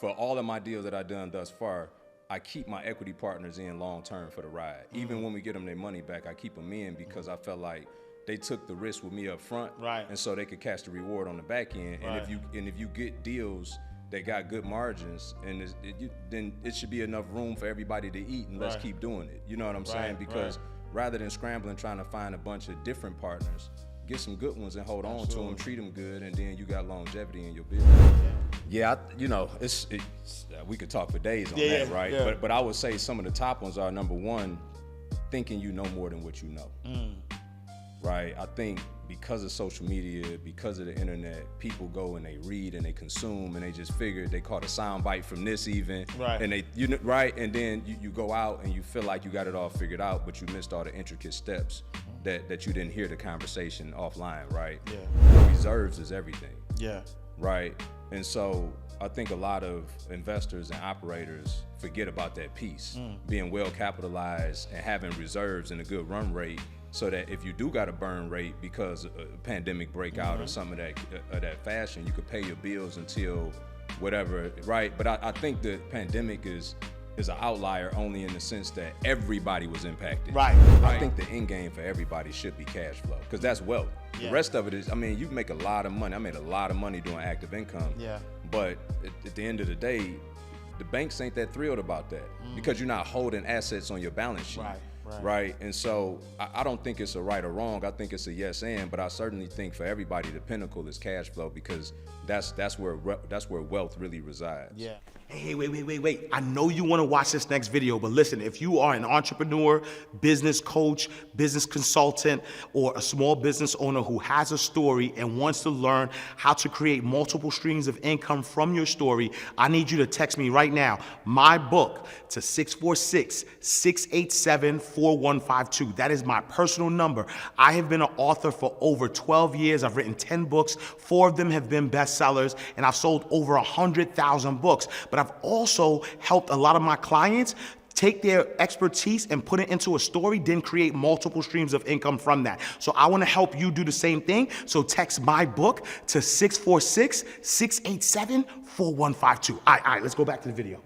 for all of my deals that I've done thus far, I keep my equity partners in long term for the ride. Even when we get them their money back, I keep them in because I felt like they took the risk with me up front, and so they could catch the reward on the back end. And if you get deals that got good margins, and then it should be enough room for everybody to eat, and let's keep doing it. You know what I'm saying? Because rather than scrambling trying to find a bunch of different partners, get some good ones and hold on to them, treat them good, and then you got longevity in your business. Yeah, we could talk for days on that, right? Yeah. But I would say some of the top ones are, number one, thinking you know more than what you know. Right? I think because of social media, because of the internet, people go and they read and they consume and they just figure they caught a sound bite from this even. And they, and then you go out and you feel like you got it all figured out, but you missed all the intricate steps that you didn't hear the conversation offline, right? Reserves is everything. Right? And so I think a lot of investors and operators forget about that piece, being well capitalized and having reserves and a good run rate, so that if you do got a burn rate because of a pandemic breakout or some of that fashion, you could pay your bills until whatever, right? But I think the pandemic is an outlier only in the sense that everybody was impacted. I think the end game for everybody should be cash flow, because that's wealth. The rest of it is, I mean, you make a lot of money. I made a lot of money doing active income. But at the end of the day, the banks ain't that thrilled about that because you're not holding assets on your balance sheet. Right. And so I don't think it's a right or wrong. I think it's a yes and, but I certainly think for everybody the pinnacle is cash flow, because that's where wealth really resides. Hey, wait. I know you want to watch this next video, but listen, if you are an entrepreneur, business coach, business consultant, or a small business owner who has a story and wants to learn how to create multiple streams of income from your story, I need you to text me right now, my book, to 646-687-4152. That is my personal number. I have been an author for over 12 years. I've written 10 books. 4 of them have been bestsellers, and I've sold over 100,000 books. But I've also helped a lot of my clients take their expertise and put it into a story, then create multiple streams of income from that. So I want to help you do the same thing. So text my book to 646-687-4152. All right, let's go back to the video.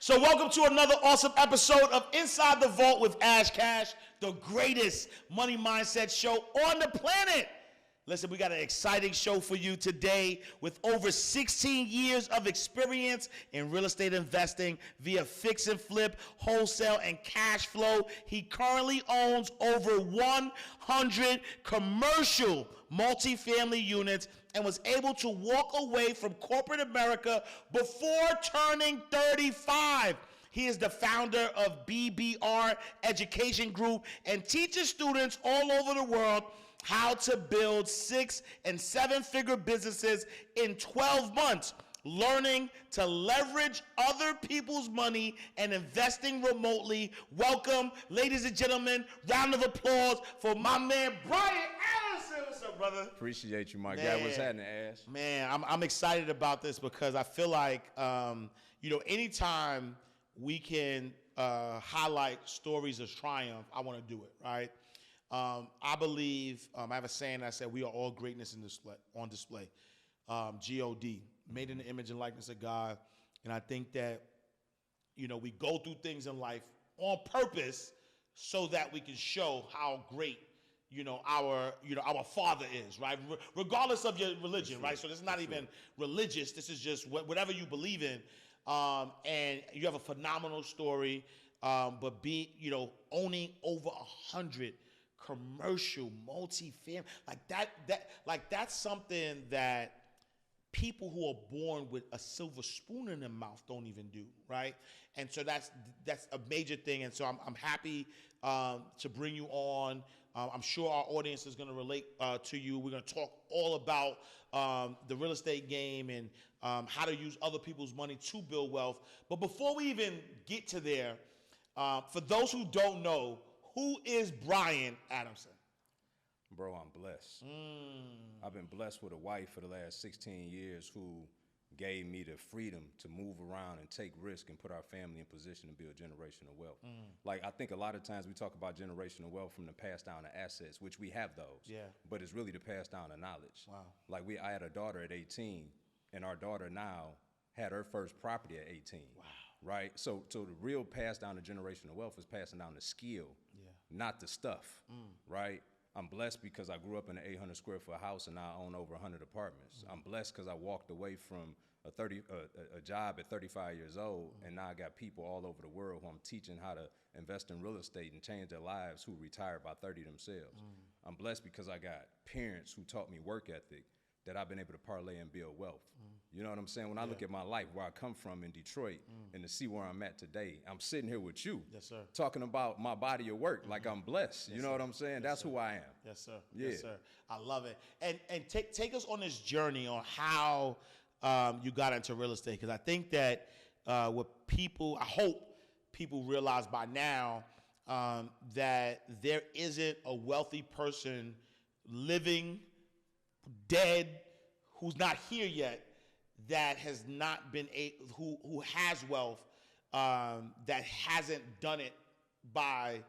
So welcome to another awesome episode of Inside the Vault with Ash Cash, the greatest money mindset show on the planet. Listen, we got an exciting show for you today with over 16 years of experience in real estate investing via fix and flip, wholesale, and cash flow. He currently owns over 100 commercial multifamily units and was able to walk away from corporate America before turning 35. He is the founder of BBR Education Group and teaches students all over the world how to build 6- and 7-figure businesses in 12 months, learning to leverage other people's money and investing remotely. Welcome, ladies and gentlemen, round of applause for my man, Brian Allison. What's up, brother? Appreciate you, my guy. What's happening, Ash? Man, I'm excited about this because I feel like, anytime we can highlight stories of triumph, I want to do it, right? I believe, I have a saying that said, we are all greatness on display. G-O-D, made in the image and likeness of God. And I think that, we go through things in life on purpose so that we can show how great, our Father is, right? Regardless of your religion, right? So this is not even religious. This is just whatever you believe in. And you have a phenomenal story, but owning over 100 commercial multifamily, that's something that people who are born with a silver spoon in their mouth don't even do, right? And so that's a major thing. And so I'm happy to bring you on. I'm sure our audience is going to relate to you. We're going to talk all about the real estate game and how to use other people's money to build wealth. But before we even get to there, for those who don't know, who is Brian Adamson? Bro, I'm blessed. I've been blessed with a wife for the last 16 years who gave me the freedom to move around and take risk and put our family in position to build generational wealth. Like, I think a lot of times we talk about generational wealth from the pass down of assets, which we have those. Yeah. But it's really the pass down of knowledge. Wow. Like, I had a daughter at 18, and our daughter now had her first property at 18. Wow. Right? So the real pass down of generational wealth is passing down the skill, not the stuff. Right? I'm blessed because I grew up in an 800 square foot house and now I own over 100 apartments. I'm blessed because I walked away from a job at 35 years old, and now I got people all over the world who I'm teaching how to invest in real estate and change their lives who retired by 30 themselves. I'm blessed because I got parents who taught me work ethic that I've been able to parlay and build wealth. You know what I'm saying? When I look at my life, where I come from in Detroit, and to see where I'm at today, I'm sitting here with you, Yes, sir. talking about my body of work like I'm blessed. You know what I'm saying? That's who I am. Yes, sir. Yeah. Yes, sir. I love it. And take us on this journey on how you got into real estate, because I think that I hope people realize by now that there isn't a wealthy person living, dead, who's not here yet, that has not been who has wealth that hasn't done it by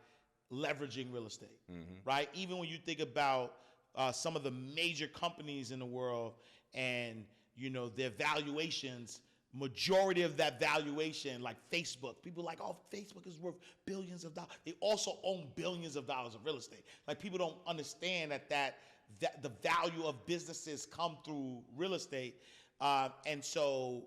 leveraging real estate, right? Even when you think about some of the major companies in the world and their valuations, majority of that valuation, like Facebook, people are like, oh, Facebook is worth billions of dollars. They also own billions of dollars of real estate. Like, people don't understand that the value of businesses come through real estate. And so,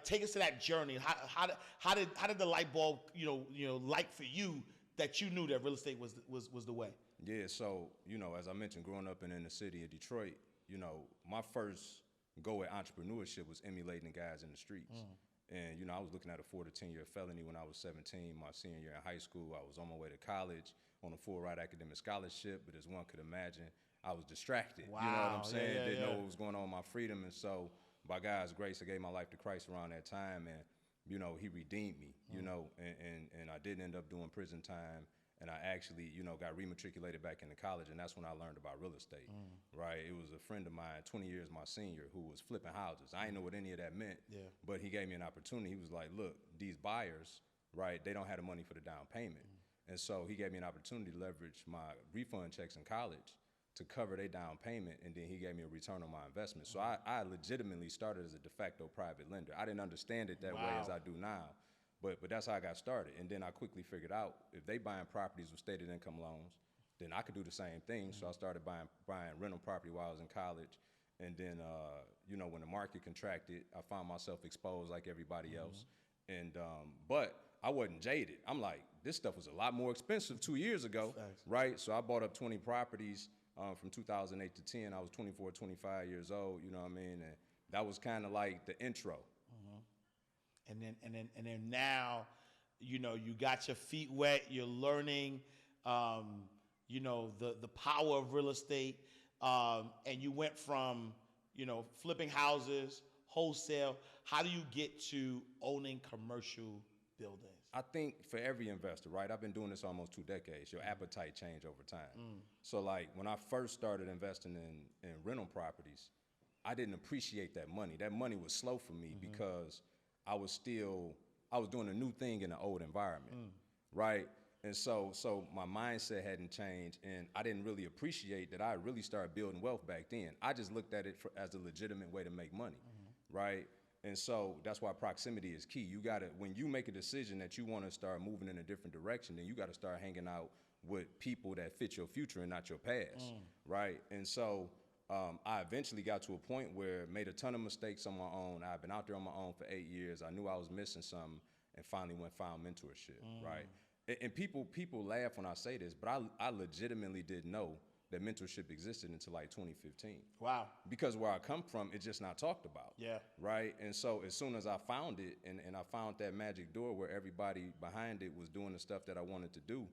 take us to that journey. How did the light bulb, light for you that you knew that real estate was the way? Yeah, so, as I mentioned, growing up in the city of Detroit, my first go at entrepreneurship was emulating the guys in the streets. And, I was looking at a 4 to 10 year felony when I was 17, my senior year in high school. I was on my way to college on a full ride academic scholarship, but as one could imagine, I was distracted. Wow. You know what I'm saying? Yeah, Didn't know what was going on with my freedom. And so, by God's grace, I gave my life to Christ around that time, and, he redeemed me, and I didn't end up doing prison time. And I actually, got rematriculated back into college, and that's when I learned about real estate, right? It was a friend of mine, 20 years my senior, who was flipping houses. I didn't know what any of that meant, but he gave me an opportunity. He was like, look, these buyers, right, they don't have the money for the down payment. And so he gave me an opportunity to leverage my refund checks in college to cover their down payment, and then he gave me a return on my investment. So I legitimately started as a de facto private lender. I didn't understand it that way as I do now. But that's how I got started. And then I quickly figured out if they buying properties with stated income loans, then I could do the same thing. So I started buying rental property while I was in college. And then, when the market contracted, I found myself exposed like everybody else. And but I wasn't jaded. I'm like, this stuff was a lot more expensive 2 years ago, right? So I bought up 20 properties from 2008 to 10. I was 24, 25 years old, you know what I mean? And that was kind of like the intro. And then now, you got your feet wet. You're learning, the power of real estate, and you went from, flipping houses, wholesale. How do you get to owning commercial buildings? I think for every investor, right? I've been doing this almost 2 decades. Your appetite change over time. So like when I first started investing in rental properties, I didn't appreciate that money. That money was slow for me because I was doing a new thing in an old environment, right? And so my mindset hadn't changed, and I didn't really appreciate that I really started building wealth back then. I just looked at it as a legitimate way to make money, right? And so that's why proximity is key. You gotta, when you make a decision that you wanna start moving in a different direction, then you gotta start hanging out with people that fit your future and not your past, right? And so I eventually got to a point where made a ton of mistakes on my own. I've been out there on my own for 8 years. I knew I was missing something, and finally found mentorship, right? And people laugh when I say this, but I legitimately didn't know that mentorship existed until like 2015. Wow. Because where I come from, it's just not talked about. Yeah. Right? And so as soon as I found it, and I found that magic door where everybody behind it was doing the stuff that I wanted to do,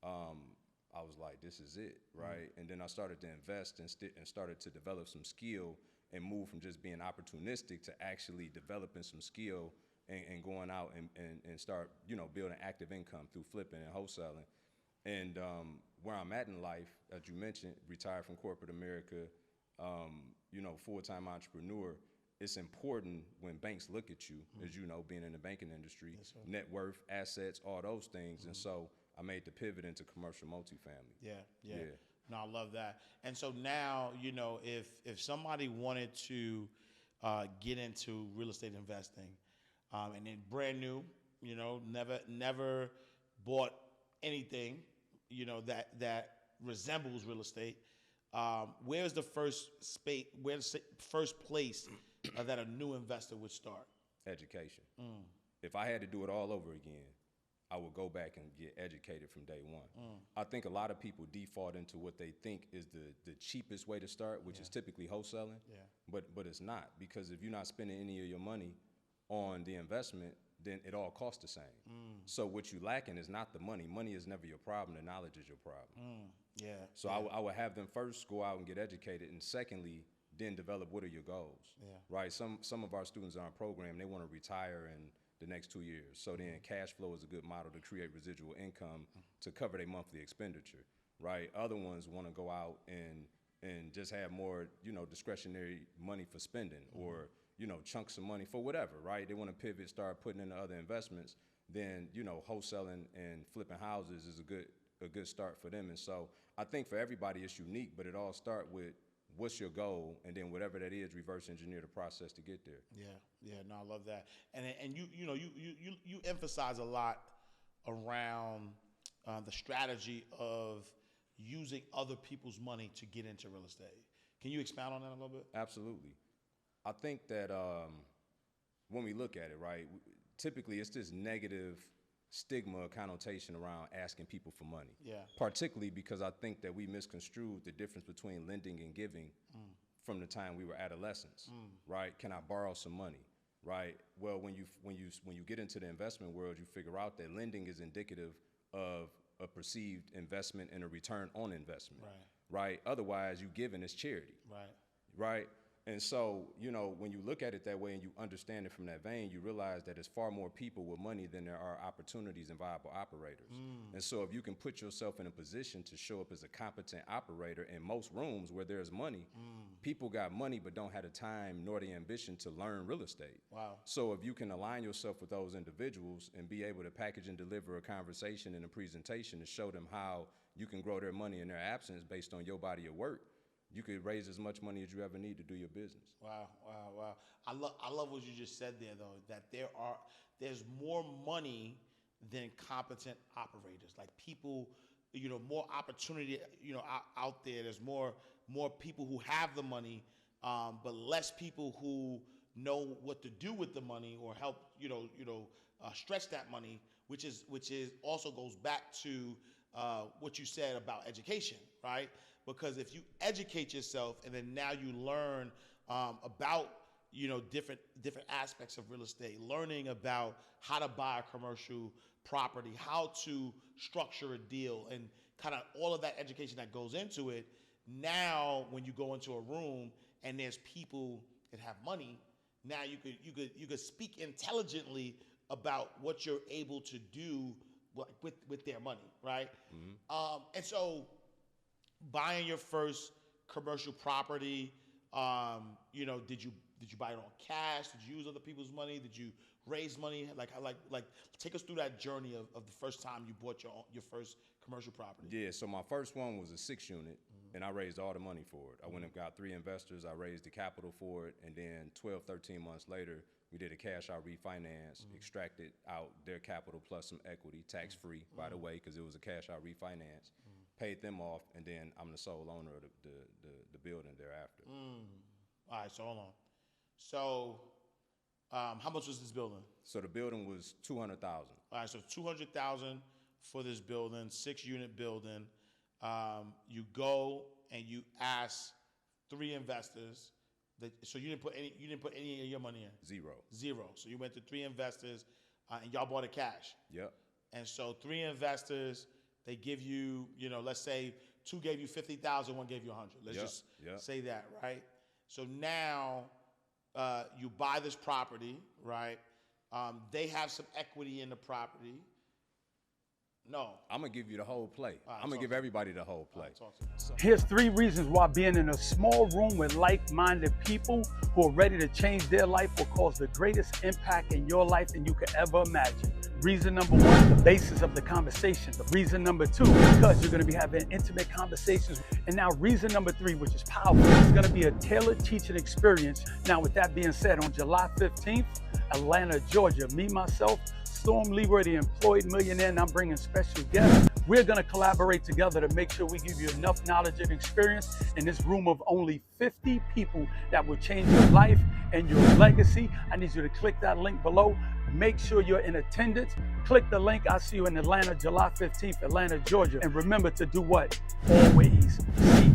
I was like, this is it, right? And then I started to invest and started to develop some skill and move from just being opportunistic to actually developing some skill and going out and start, building active income through flipping and wholesaling. And where I'm at in life, as you mentioned, retired from corporate America, full-time entrepreneur, it's important when banks look at you, as you know, being in the banking industry, Yes, sir. net worth, assets, all those things. And so I made the pivot into commercial multifamily. Yeah. No, I love that. And so now, if somebody wanted to get into real estate investing, and then brand new, never bought anything, that resembles real estate, where's the first space? Where's the first place that a new investor would start? Education. If I had to do it all over again, I would go back and get educated from day one. I think a lot of people default into what they think is the cheapest way to start, which is typically wholesaling. Yeah. But it's not, because if you're not spending any of your money on the investment, then it all costs the same. So what you lacking is not the money. Money is never your problem. The knowledge is your problem. Yeah. So I would have them first go out and get educated, and secondly, then develop what are your goals. Yeah. Right. Some of our students are on program, they want to retire in the next 2 years. So then cash flow is a good model to create residual income to cover their monthly expenditure. Right. Other ones want to go out and just have more, discretionary money for spending, or chunks of money for whatever. Right. They want to pivot, start putting into other investments. Then wholesaling and flipping houses is a good start for them. And so I think for everybody it's unique, but it all starts with what's your goal, and then whatever that is, reverse engineer the process to get there. Yeah. No, I love that. And you emphasize a lot around the strategy of using other people's money to get into real estate. Can you expound on that a little bit? Absolutely. I think that when we look at it, right, typically it's this negative stigma connotation around asking people for money. Yeah. Particularly because I think that we misconstrued the difference between lending and giving from the time we were adolescents. Right? Can I borrow some money? Right? Well, when you get into the investment world, you figure out that lending is indicative of a perceived investment and a return on investment. Right? Otherwise, you giving is charity. Right? And so, when you look at it that way and you understand it from that vein, you realize that there's far more people with money than there are opportunities and viable operators. And so if you can put yourself in a position to show up as a competent operator in most rooms where there's money, people got money but don't have the time nor the ambition to learn real estate. Wow. So if you can align yourself with those individuals and be able to package and deliver a conversation and a presentation to show them how you can grow their money in their absence based on your body of work, you could raise as much money as you ever need to do your business. Wow. I love what you just said there, though, that there's more money than competent operators. Like people, more opportunity, out there. There's more people who have the money, but less people who know what to do with the money or help, stretch that money, which is also goes back to what you said about education, right? Because if you educate yourself and then now you learn about different aspects of real estate, learning about how to buy a commercial property, how to structure a deal, and kind of all of that education that goes into it. Now, when you go into a room and there's people that have money, now you could speak intelligently about what you're able to do with their money, right? And so, buying your first commercial property, did you buy it on cash? Did you use other people's money? Did you raise money? Like take us through that journey of the first time you bought your first commercial property. Yeah, so my first one was a 6-unit, and I raised all the money for it. I went and got 3 investors. I raised the capital for it, and then 12, 13 months later, we did a cash out refinance, extracted out their capital plus some equity, tax-free, by the way, because it was a cash out refinance. Paid them off, and then I'm the sole owner of the building thereafter. All right, so hold on. So, how much was this building? So the building was $200,000. All right, so $200,000 for this building, 6-unit building. You go and you ask 3 investors. So you didn't put any of your money in. Zero. So you went to 3 investors, and y'all bought it cash. Yep. And so 3 investors. They give you, let's say 2 gave you 50,000, 1 gave you 100. Let's just say that, right? So now you buy this property, right? They have some equity in the property. No. I'm gonna give you the whole play. All right, I'm gonna give everybody the whole play. Talk to me. Here's 3 reasons why being in a small room with like-minded people who are ready to change their life will cause the greatest impact in your life than you could ever imagine. Reason number 1, the basis of the conversation. Reason number 2, because you're gonna be having intimate conversations. And now reason number 3, which is powerful, it's gonna be a tailored teaching experience. Now with that being said, on July 15th, Atlanta, Georgia, me, myself, Storm Leroy, the employed millionaire, and I'm bringing special guests. We're gonna collaborate together to make sure we give you enough knowledge and experience in this room of only 50 people that will change your life and your legacy. I need you to click that link below. Make sure you're in attendance. Click the link. I'll see you in Atlanta, July 15th, Atlanta, Georgia. And remember to do what? Always seek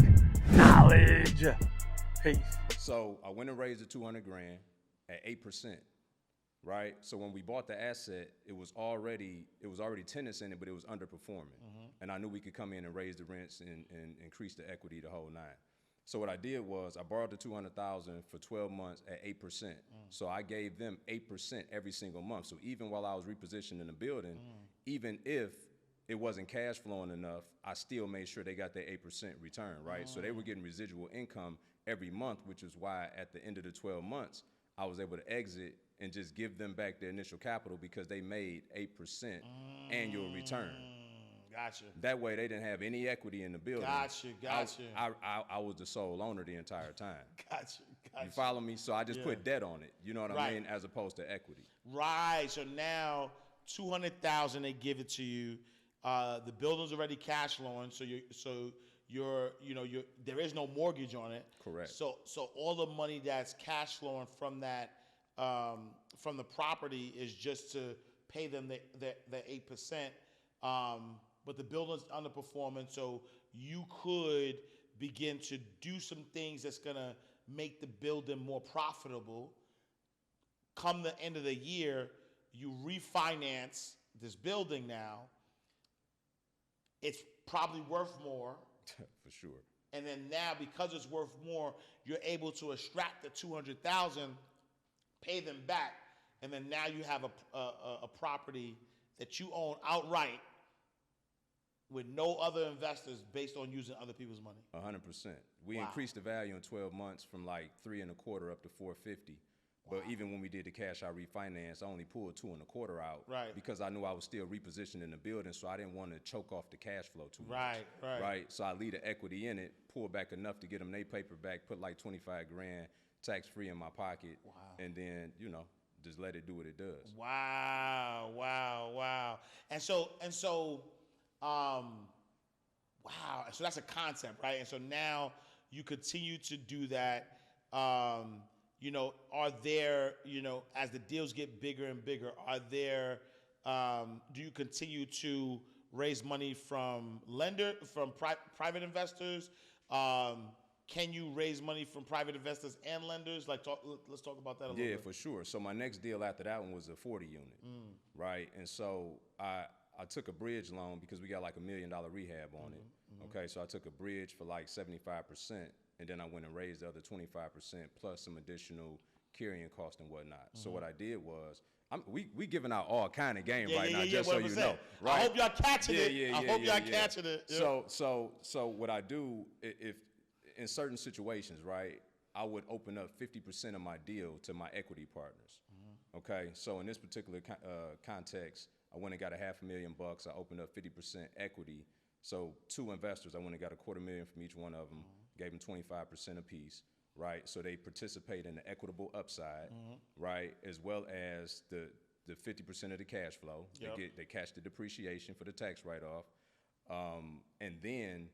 knowledge. Peace. So I went and raised the 200 grand at 8%. Right. So when we bought the asset, it was already tenants in it, but it was underperforming. And I knew we could come in and raise the rents and increase the equity, the whole 9. So what I did was I borrowed the $200,000 for 12 months at 8%. So I gave them 8% every single month. So even while I was repositioning the building, even if it wasn't cash flowing enough, I still made sure they got their 8% return, right? So they were getting residual income every month, which is why at the end of the 12 months, I was able to exit and just give them back their initial capital because they made 8% annual return. Gotcha. That way they didn't have any equity in the building. Gotcha. I was the sole owner the entire time. Gotcha. You follow me? So I just put debt on it, you know what I mean, as opposed to equity. Right. So now $200,000 they give it to you. The building's already cash flowing, so there is no mortgage on it. Correct. So all the money that's cash flowing from that from the property is just to pay them the 8%. But the building's underperforming, so you could begin to do some things that's gonna make the building more profitable. Come the end of the year, you refinance this building now. It's probably worth more. For sure. And then now, because it's worth more, you're able to extract the $200,000, pay them back, and then now you have a property that you own outright with no other investors based on using other people's money. 100%. We increased the value in 12 months from like 3.25 up to 450. But even when we did the cash out refinance, I only pulled 2.25 out, because I knew I was still repositioning the building, so I didn't want to choke off the cash flow too much. Right. So I leave the equity in it, pull back enough to get them their paper back, put like 25 grand tax free in my pocket, and then just let it do what it does. Wow. And so wow. So that's a concept, right? And so now you continue to do that. Are there, as the deals get bigger and bigger, do you continue to raise money from private investors? Can you raise money from private investors and lenders? Let's talk about that a little bit. Yeah, for sure. So my next deal after that one was a 40 unit, right? And so I took a bridge loan because we got like $1 million rehab on it. Okay, so I took a bridge for like 75%, and then I went and raised the other 25% plus some additional carrying cost and whatnot. So what I did was, we giving out all kind of game right now, just so you know. Right? I hope y'all catching it. I hope y'all catching it. Yeah. So what I do, if in certain situations, right, I would open up 50% of my deal to my equity partners. Okay, so in this particular context, I went and got $500,000. I opened up 50% equity. So 2 investors, I went and got $250,000 from each one of them, gave them 25% apiece, right? So they participate in the equitable upside, right? As well as the 50% of the cash flow. They catch the depreciation for the tax write-off. And then,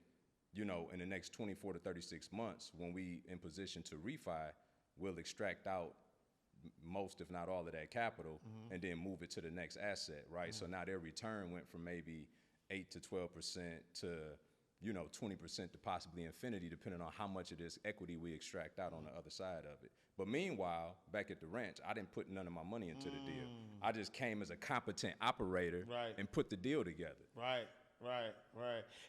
in the next 24 to 36 months, when we in position to refi, we'll extract out most, if not all, of that capital, and then move it to the next asset, right? So now their return went from maybe 8 to 12% to 20% to possibly infinity, depending on how much of this equity we extract out on the other side of it. But meanwhile, back at the ranch, I didn't put none of my money into the deal. I just came as a competent operator and put the deal together. Right.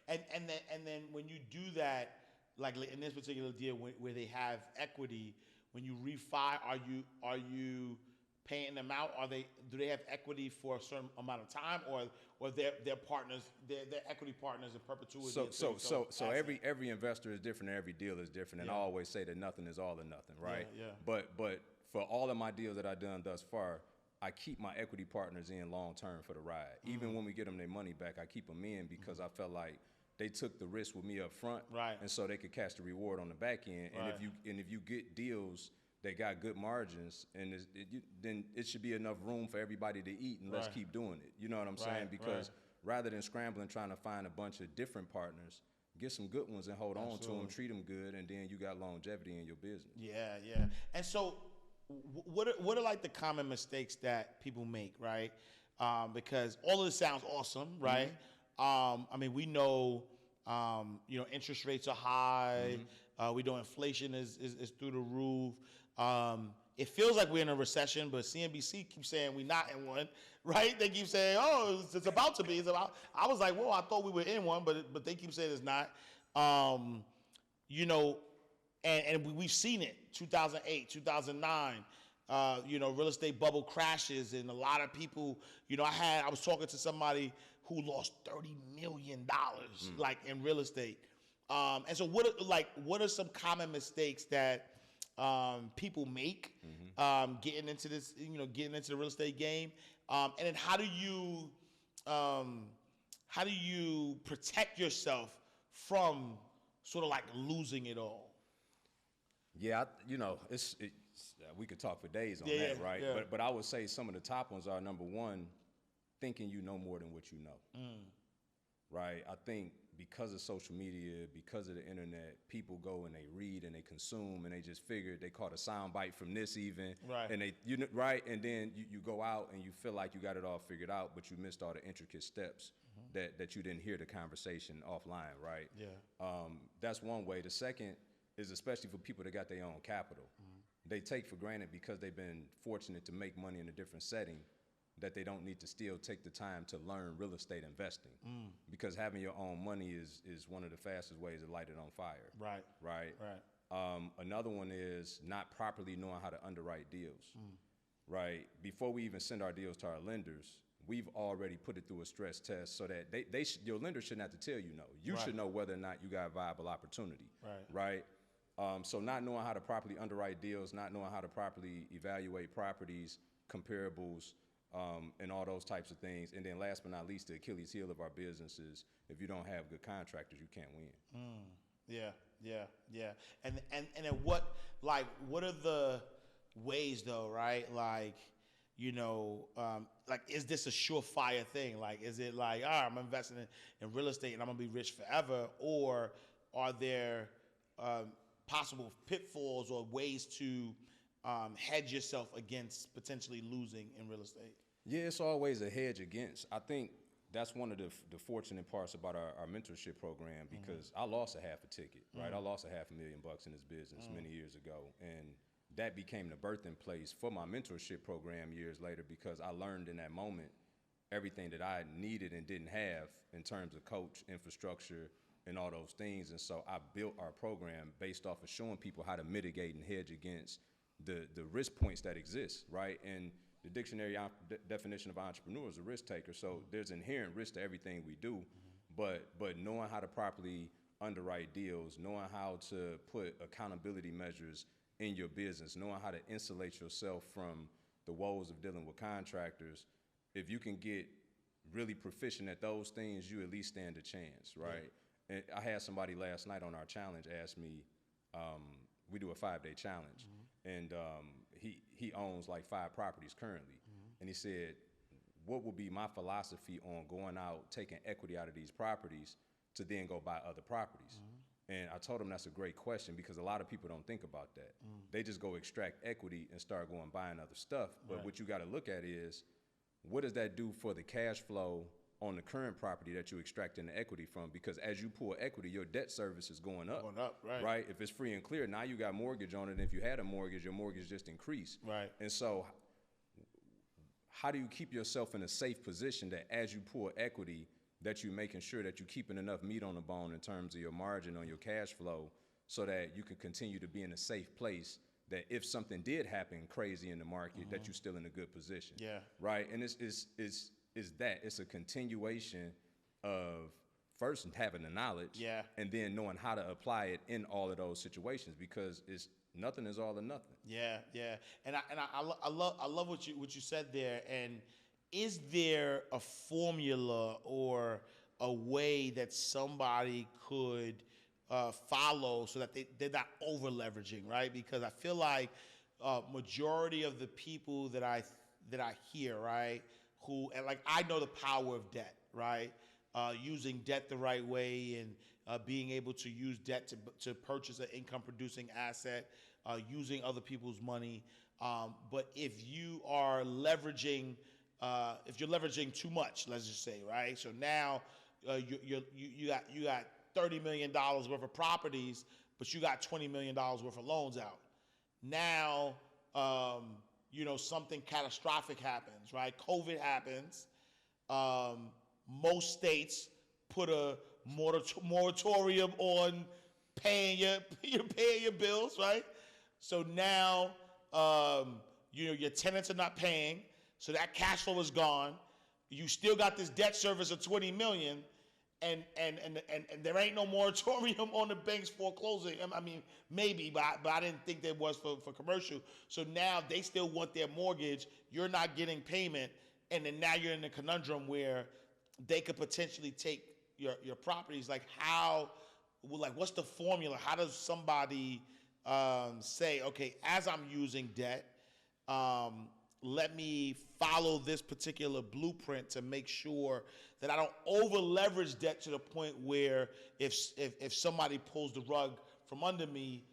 And then when you do that, like in this particular deal where they have equity, when you refi, are you paying them out? Do they have equity for a certain amount of time, or their partners, their equity partners in perpetuity? So every investor is different, and every deal is different, and I always say that nothing is all or nothing, right? Yeah. But for all of my deals that I've done thus far, I keep my equity partners in long term for the ride. Even when we get them their money back, I keep them in because I felt like they took the risk with me up front, right? And so they could catch the reward on the back end. Right. And if you get deals that got good margins, and then it should be enough room for everybody to eat, and let's keep doing it. You know what I'm saying? Because rather than scrambling trying to find a bunch of different partners, get some good ones and hold on to them, treat them good, and then you got longevity in your business. Yeah. And so, what are like the common mistakes that people make, right? Because all of this sounds awesome, right? I mean, we know, interest rates are high. We know inflation is through the roof. It feels like we're in a recession, but CNBC keeps saying we're not in one, right? They keep saying, oh, it's about to be. I was like, whoa, I thought we were in one, but they keep saying it's not. And we've seen it, 2008, 2009, real estate bubble crashes, and a lot of people, I was talking to somebody who lost $30 million, like in real estate. And so what are some common mistakes that people make getting into this, getting into the real estate game? And then how do you protect yourself from sort of like losing it all? Yeah, we could talk for days on that, right? Yeah. But I would say some of the top ones are, number one, thinking you know more than what you know, right? I think because of social media, because of the internet, people go and they read and they consume and they just figure they caught a sound bite from this even, right? And and then you go out and you feel like you got it all figured out, but you missed all the intricate steps that you didn't hear the conversation offline, right? Yeah. That's one way. The second is, especially for people that got their own capital, they take for granted because they've been fortunate to make money in a different setting that they don't need to still take the time to learn real estate investing, because having your own money is one of the fastest ways to light it on fire. Right. Another one is not properly knowing how to underwrite deals. Right. Before we even send our deals to our lenders, we've already put it through a stress test so that your lender shouldn't have to tell you no. You should know whether or not you got a viable opportunity. Right. So not knowing how to properly underwrite deals, not knowing how to properly evaluate properties, comparables, and all those types of things. And then last but not least, the Achilles heel of our business is if you don't have good contractors, you can't win. Yeah. And then what are the ways though, right? Is this a surefire thing? Like, is it like, I'm investing in real estate and I'm gonna be rich forever? Or are there possible pitfalls or ways to hedge yourself against potentially losing in real estate? Yeah, it's always a hedge against. I think that's one of the fortunate parts about our mentorship program, because I lost a half a ticket, right? I lost $500,000 in this business many years ago, and that became the birthing place for my mentorship program years later, because I learned in that moment everything that I needed and didn't have in terms of coach, infrastructure, and all those things. And so I built our program based off of showing people how to mitigate and hedge against the risk points that exist, right? And the dictionary definition of entrepreneur is a risk taker. So there's inherent risk to everything we do, but knowing how to properly underwrite deals, knowing how to put accountability measures in your business, knowing how to insulate yourself from the woes of dealing with contractors. If you can get really proficient at those things, you at least stand a chance, right? Yeah. And I had somebody last night on our challenge ask me, we do a 5-day challenge, and he owns like 5 properties currently. And he said, what would be my philosophy on going out, taking equity out of these properties to then go buy other properties? And I told him that's a great question, because a lot of people don't think about that. They just go extract equity and start going buying other stuff. But what you got to look at is, what does that do for the cash flow on the current property that you extract in the equity from? Because as you pull equity, your debt service is going up. Right? If it's free and clear, now you got mortgage on it. And if you had a mortgage, your mortgage just increased. Right. And so how do you keep yourself in a safe position that as you pull equity, that you're making sure that you're keeping enough meat on the bone in terms of your margin on your cash flow, so that you can continue to be in a safe place that if something did happen crazy in the market, that you're still in a good position. Yeah. Right. And it's a continuation of first having the knowledge, and then knowing how to apply it in all of those situations, because nothing is all or nothing. Yeah, yeah. And I love what you said there. And is there a formula or a way that somebody could follow so that they're not over leveraging, right? Because I feel like majority of the people that I hear, right, who, and like, I know the power of debt, right? Using debt the right way, and being able to use debt to purchase an income producing asset, using other people's money. But if you are leveraging, if you're leveraging too much, let's just say, right? So now you got $30 million worth of properties, but you got $20 million worth of loans out. Now, something catastrophic happens, right? COVID happens. Most states put a moratorium on paying your bills, right? So now, your tenants are not paying, so that cash flow is gone. You still got this debt service of $20 million, and there ain't no moratorium on the banks foreclosing. I mean, maybe, but I didn't think there was for commercial. So now they still want their mortgage. You're not getting payment, and then now you're in a conundrum where they could potentially take your properties. Like, what's the formula? How does somebody say, okay, as I'm using debt, let me follow this particular blueprint to make sure that I don't over leverage debt to the point where if somebody pulls the rug from under me,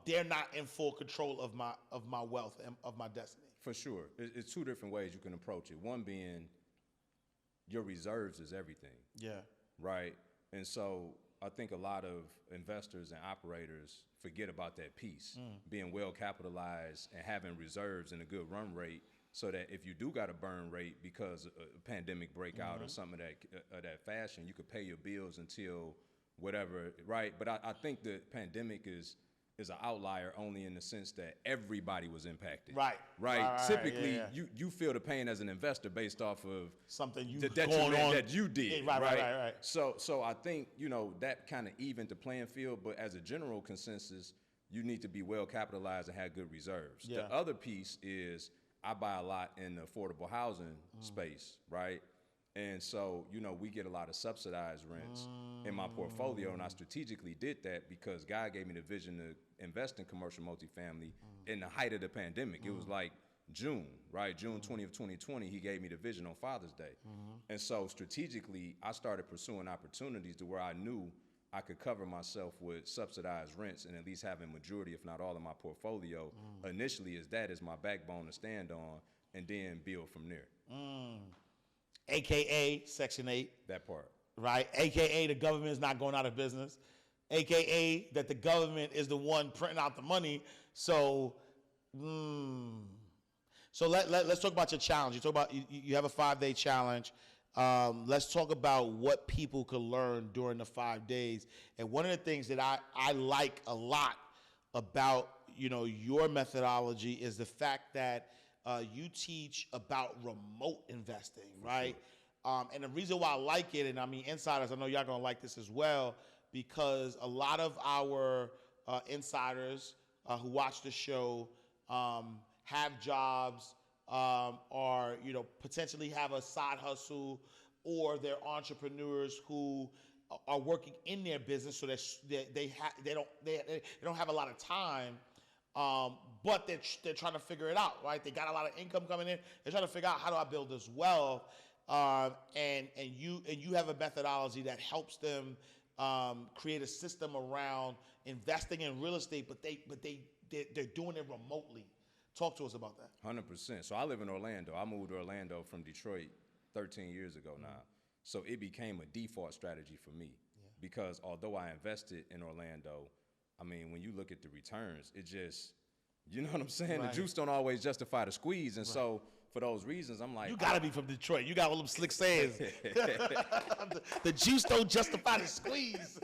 they're not in full control of my wealth and of my destiny. For sure. It's two different ways you can approach it. One being your reserves is everything. Yeah. Right? And so I think a lot of investors and operators forget about that piece, being well capitalized and having reserves and a good run rate, so that if you do got a burn rate because a pandemic breakout or something of that fashion, you could pay your bills until whatever, right? But I think the pandemic is an outlier only in the sense that everybody was impacted. Right. Typically, yeah. you feel the pain as an investor based off of something the detriment that you did. Right. So I think, that kind of evened the playing field, but as a general consensus, you need to be well capitalized and have good reserves. Yeah. The other piece is I buy a lot in the affordable housing space, right? And so, we get a lot of subsidized rents in my portfolio, and I strategically did that because God gave me the vision to invest in commercial multifamily in the height of the pandemic. It was like June, right? June 20th, 2020, he gave me the vision on Father's Day. And so strategically, I started pursuing opportunities to where I knew I could cover myself with subsidized rents and at least having majority, if not all, of my portfolio initially as my backbone to stand on, and then build from there. AKA Section 8. That part. Right? AKA the government is not going out of business. AKA that the government is the one printing out the money. So, let's talk about your challenge. You talk about you have a 5-day challenge. Let's talk about what people could learn during the 5 days. And one of the things that I like a lot about your methodology is the fact that you teach about remote investing, right? And the reason why I like it, and I mean insiders, I know y'all gonna like this as well, because a lot of our insiders who watch the show have jobs, or potentially have a side hustle, or they're entrepreneurs who are working in their business, so that they don't have a lot of time. But they're trying to figure it out, right? They got a lot of income coming in. They're trying to figure out, how do I build this wealth? And you have a methodology that helps them create a system around investing in real estate, but they're doing it remotely. Talk to us about that. 100%. So I live in Orlando. I moved to Orlando from Detroit 13 years ago now. So it became a default strategy for me, because although I invested in Orlando, I mean, when you look at the returns, it just, you know what I'm saying? Right. The juice don't always justify the squeeze. And so for those reasons, I'm like, you gotta be from Detroit. You got all them slick sayings. The juice don't justify the squeeze.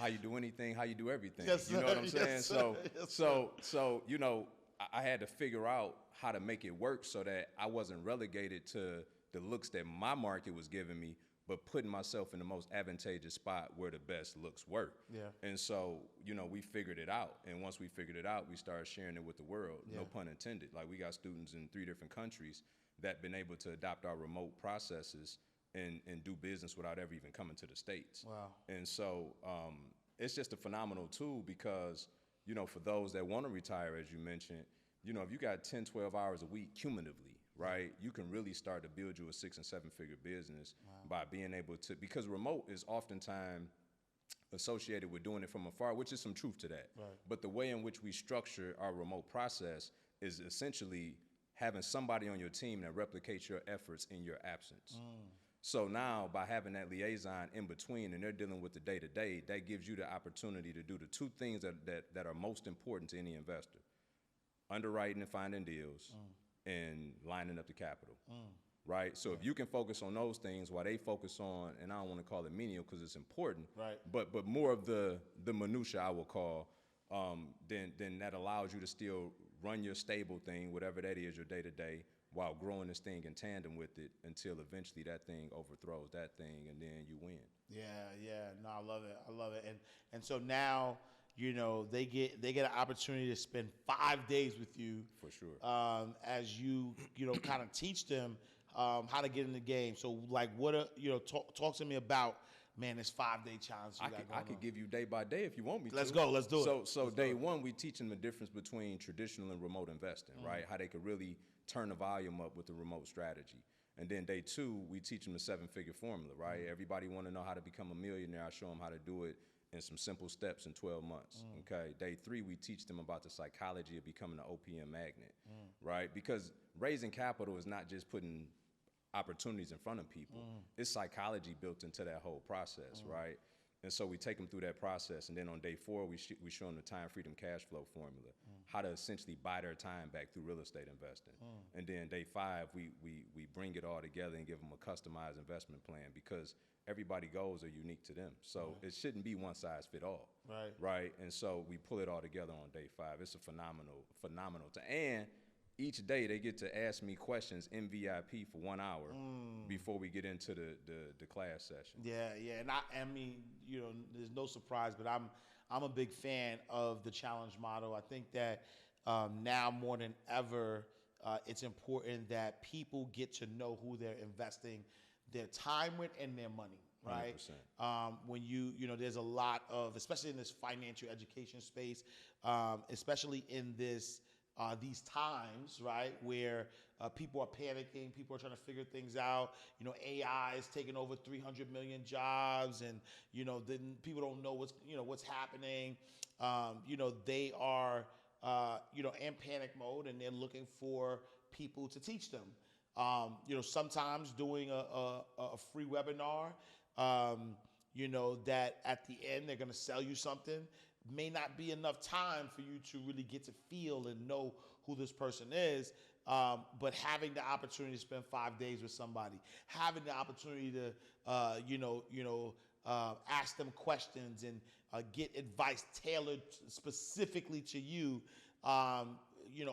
how you do anything, how you do everything. Yes, you know what I'm sir. saying? Yes, sir. Yes, sir. So you know, I had to figure out how to make it work so that I wasn't relegated to the looks that my market was giving me, but putting myself in the most advantageous spot where the best looks were. Yeah. And so, you know, we figured it out. And once we figured it out, we started sharing it with the world. Yeah. No pun intended. Like, we got students in 3 different countries that been able to adopt our remote processes and do business without ever even coming to the States. Wow. And so it's just a phenomenal tool because, you know, for those that want to retire, as you mentioned, you know, if you got 10, 12 hours a week cumulatively, right, you can really start to build you a 6- and 7-figure business by being able to, because remote is oftentimes associated with doing it from afar, which is some truth to that. Right. But the way in which we structure our remote process is essentially having somebody on your team that replicates your efforts in your absence. So now, by having that liaison in between and they're dealing with the day-to-day, that gives you the opportunity to do the 2 things that are most important to any investor: underwriting and finding deals, and lining up the capital, right? So if you can focus on those things while they focus on, and I don't want to call it menial because it's important, Right. but more of the minutia, I will call, then that allows you to still run your stable thing, whatever that is, your day-to-day, while growing this thing in tandem with it until eventually that thing overthrows that thing and then you win. Yeah, yeah. No, I love it. I love it. And so now, you know, they get an opportunity to spend 5 days with you. For sure. As you know, kind of teach them how to get in the game. So, like, talk to me about, man, this 5-day challenge you got going I could give you day by day if you want me to. Let's go. Let's do it. So day one, we teach them the difference between traditional and remote investing, right? How they could really turn the volume up with the remote strategy. And then day 2, we teach them the 7-figure formula, right? Everybody want to know how to become a millionaire. I show them how to do it in some simple steps in 12 months, okay? Day 3, we teach them about the psychology of becoming an OPM magnet, right? Because raising capital is not just putting opportunities in front of people. It's psychology built into that whole process, right? And so we take them through that process, and then on day 4, we show them the time freedom cash flow formula, how to essentially buy their time back through real estate investing. And then day 5, we bring it all together and give them a customized investment plan because everybody's goals are unique to them. So it shouldn't be one size fit all. Right. Right. And so we pull it all together on day 5. It's a phenomenal and each day they get to ask me questions in VIP for 1 hour before we get into the class session. Yeah, yeah, and I mean, you know, there's no surprise, but I'm a big fan of the challenge model. I think that now more than ever, it's important that people get to know who they're investing their time with and their money. Right. 100%. When you know, there's a lot of, especially in this financial education space, especially in these times, right, where people are panicking, people are trying to figure things out. You know, AI is taking over 300 million jobs, and you know, then people don't know what's happening. You know, they are in panic mode, and they're looking for people to teach them. You know, sometimes doing a free webinar, you know, that at the end they're going to sell you something, may not be enough time for you to really get to feel and know who this person is. But having the opportunity to spend 5 days with somebody, having the opportunity to, ask them questions and get advice tailored specifically to you,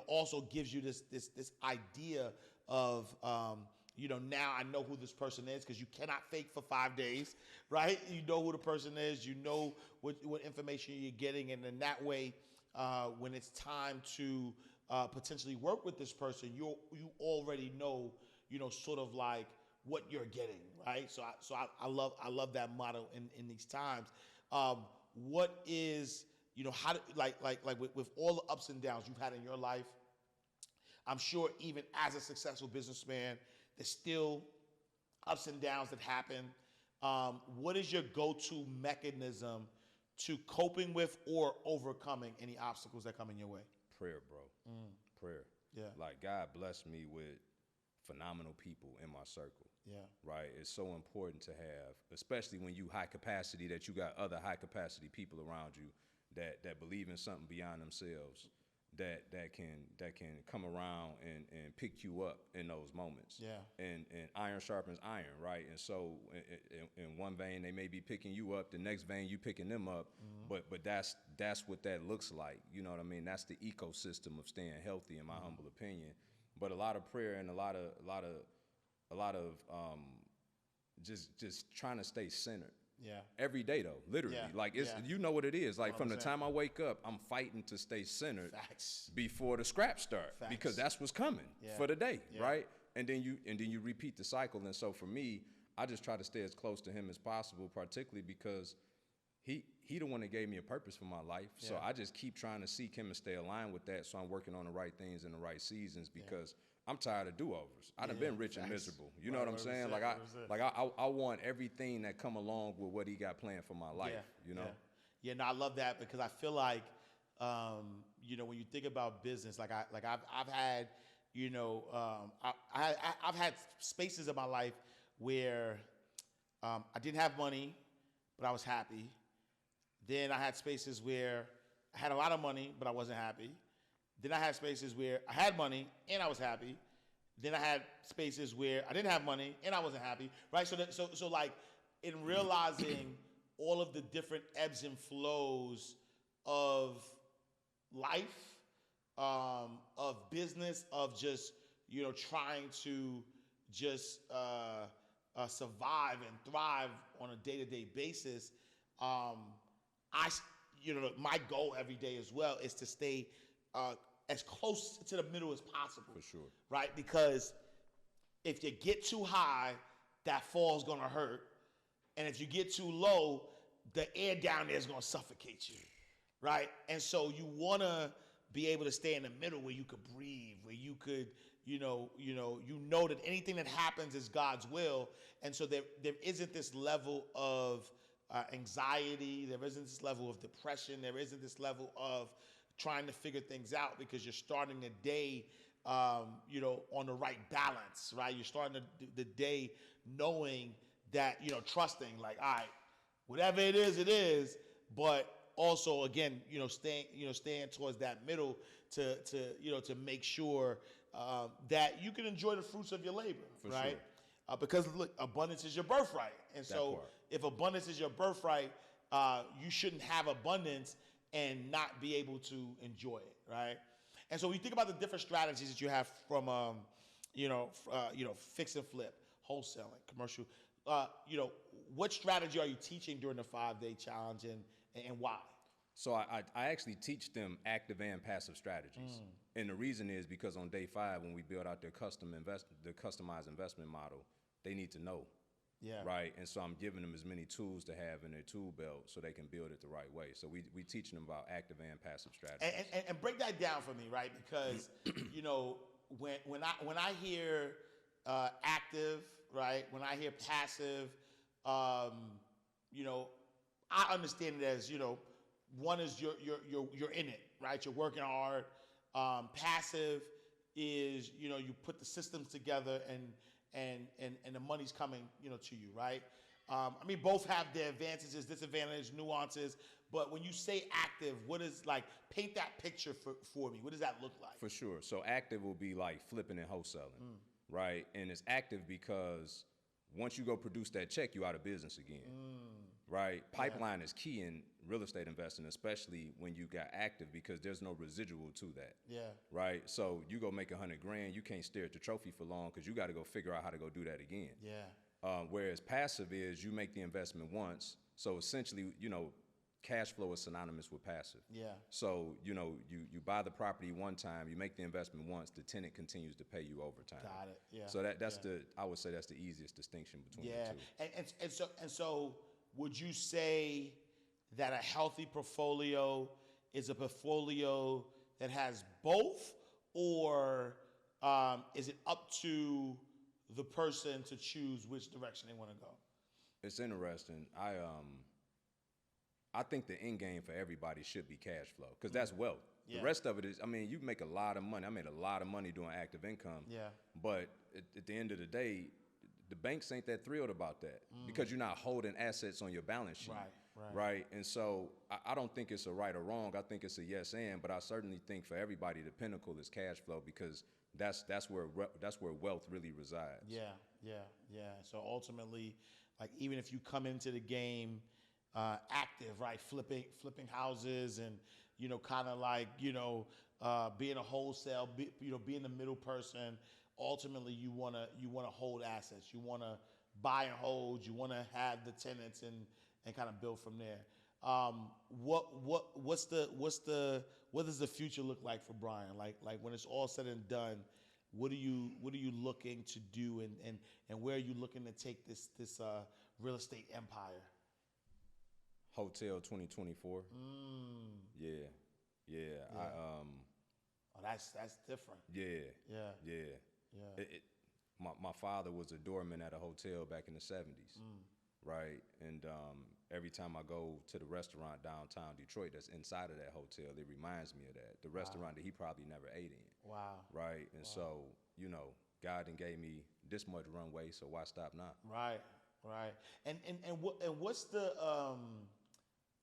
also gives you this idea of, now I know who this person is, because you cannot fake for 5 days, right? You know who the person is, you know what information you're getting, and in that way, when it's time to potentially work with this person, you already know, sort of like what you're getting, right? So I love that motto in these times. What is, how do, like with all the ups and downs you've had in your life, I'm sure even as a successful businessman, there's still ups and downs that happen. What is your go-to mechanism to coping with or overcoming any obstacles that come in your way? Prayer, bro. Prayer. Yeah. Like, God blessed me with phenomenal people in my circle. Yeah. Right? It's so important to have, especially when you high capacity, that you got other high capacity people around you that believe in something beyond themselves, that can come around and pick you up in those moments. Yeah. And iron sharpens iron, right? And so in one vein they may be picking you up, the next vein you picking them up, but that's what that looks like. You know what I mean? That's the ecosystem of staying healthy, in my humble opinion. But a lot of prayer and a lot of just trying to stay centered. Yeah. Every day though, literally. Yeah. Like it's Yeah. you know what it is. Like from the 100%. time I wake up, I'm fighting to stay centered Facts. before the scraps start. Facts. Because that's what's coming Yeah. for the day, Yeah. right? And then you repeat the cycle. And so for me, I just try to stay as close to him as possible, particularly because he the one that gave me a purpose for my life. So Yeah. I just keep trying to seek him and stay aligned with that. So I'm working on the right things in the right seasons because I'm tired of do-overs. I done been rich and miserable. You know what I'm saying? Like I want everything that come along with what he got planned for my life. You know? Yeah, no, I love that because I feel like, you know, when you think about business, I've had, you know, I've had spaces in my life where I didn't have money, but I was happy. Then I had spaces where I had a lot of money, but I wasn't happy. Then I had spaces where I had money and I was happy. Then I had spaces where I didn't have money and I wasn't happy, right? So like in realizing all of the different ebbs and flows of life, of business, of just, you know, trying to just survive and thrive on a day-to-day basis, you know, my goal every day as well is to stay as close to the middle as possible. For sure. Right? Because if you get too high, that fall's gonna hurt. And if you get too low, the air down there is gonna suffocate you. Right? And so you wanna be able to stay in the middle where you could breathe, where you could, you know that anything that happens is God's will. And so there isn't this level of anxiety, there isn't this level of depression, there isn't this level of trying to figure things out because you're starting the day, you know, on the right balance, right? You're starting the day knowing that, you know, trusting, like, all right, whatever it is, but also again, you know, staying towards that middle to make sure that you can enjoy the fruits of your labor, right? Sure. Because look, abundance is your birthright, and so if abundance is your birthright, you shouldn't have abundance and not be able to enjoy it, right? And so when you think about the different strategies that you have from, fix and flip, wholesaling, commercial, you know, what strategy are you teaching during the 5-day challenge and why? So I actually teach them active and passive strategies. And the reason is because on day 5, when we build out their customized investment model, they need to know. Yeah. Right. And so I'm giving them as many tools to have in their tool belt so they can build it the right way. So we teaching them about active and passive strategies. And break that down for me, right? Because you know, when I hear active, right? When I hear passive, you know, I understand it as, you know, one is you're in it, right? You're working hard. Passive is, you know, you put the systems together and the money's coming, you know, to you, right? I mean, both have their advantages, disadvantages, nuances, but when you say active, what is, like, paint that picture for me. What does that look like? For sure. So active will be like flipping and wholesaling, right? And it's active because once you go produce that check, you out of business again, right? Pipeline is key in real estate investing, especially when you got active, because there's no residual to that. Yeah. Right? So you go make $100,000, you can't stare at the trophy for long because you got to go figure out how to go do that again. Yeah. Whereas passive is you make the investment once. So essentially, you know, cash flow is synonymous with passive. Yeah. So, you know, you buy the property one time, you make the investment once, the tenant continues to pay you over time. Got it. Yeah. So that's I would say that's the easiest distinction between the two. And so would you say that a healthy portfolio is a portfolio that has both, or is it up to the person to choose which direction they want to go? It's interesting. I think the end game for everybody should be cash flow, because that's wealth. Yeah. The rest of it is, I mean, you make a lot of money. I made a lot of money doing active income. Yeah. But at the end of the day, the banks ain't that thrilled about that because you're not holding assets on your balance sheet. Right. right? And so I don't think it's a right or wrong. I think it's a yes and, but I certainly think for everybody the pinnacle is cash flow, because that's where wealth really resides. Yeah. So ultimately, like, even if you come into the game active, right, flipping houses, and kind of like being a wholesale, being the middle person. Ultimately, you wanna hold assets. You wanna buy and hold. You wanna have the tenants and kind of build from there. What does the future look like for Brian? Like when it's all said and done, what are you looking to do, and where are you looking to take this real estate empire? Hotel 2024. Yeah. Oh, that's different. Yeah. My father was a doorman at a hotel back in the 70s, right? And every time I go to the restaurant downtown Detroit that's inside of that hotel, it reminds me of that. The restaurant that he probably never ate in. Wow. Right? And so, God done gave me this much runway, so why stop now? Right. And what's the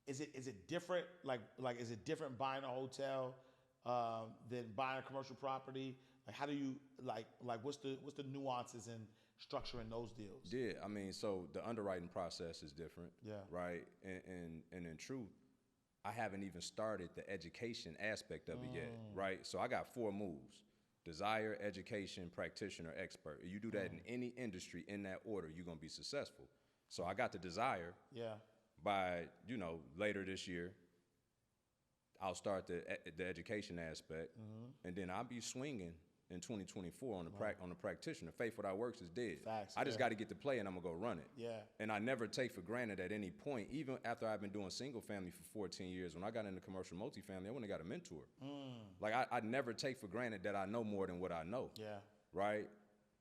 is it different, like is it different buying a hotel than buying a commercial property? Like, how do you like what's the nuances in structuring those deals? Yeah, I mean, so the underwriting process is different. Yeah. Right. And in truth, I haven't even started the education aspect of it yet. Right. So I got 4 moves: desire, education, practitioner, expert. You do that in any industry in that order, you're gonna be successful. So I got the desire. Yeah. By later this year, I'll start the education aspect, and then I'll be swinging in 2024 on the practitioner. Faith without works is dead. Facts, I just got to get to play, and I'm gonna go run it. Yeah. And I never take for granted at any point, even after I've been doing single family for 14 years. When I got into commercial multifamily, I went and got a mentor. Like I never take for granted that I know more than what I know. Yeah. Right.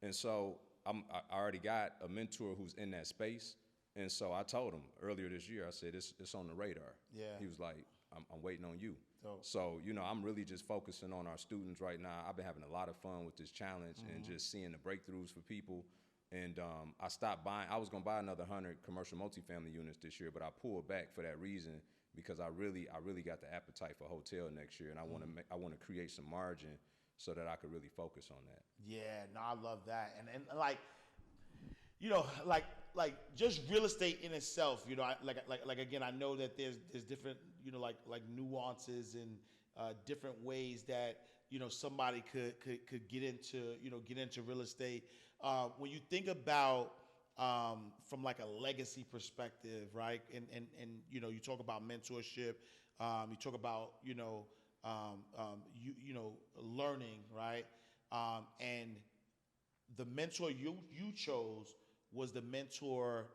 And so I already got a mentor who's in that space. And so I told him earlier this year, I said, it's on the radar. Yeah. He was like, I'm waiting on you. Dope. So, I'm really just focusing on our students right now. I've been having a lot of fun with this challenge and just seeing the breakthroughs for people. And I stopped buying. I was going to buy another 100 commercial multifamily units this year, but I pulled back for that reason, because I really got the appetite for hotel next year, and I want to create some margin so that I could really focus on that. Yeah, no, I love that. And like, like just real estate in itself, like again, I know that there's different, like nuances and different ways that, somebody could get into real estate. When you think about from like a legacy perspective, right? And you talk about mentorship, you talk about, learning, right? And the mentor you chose was the mentor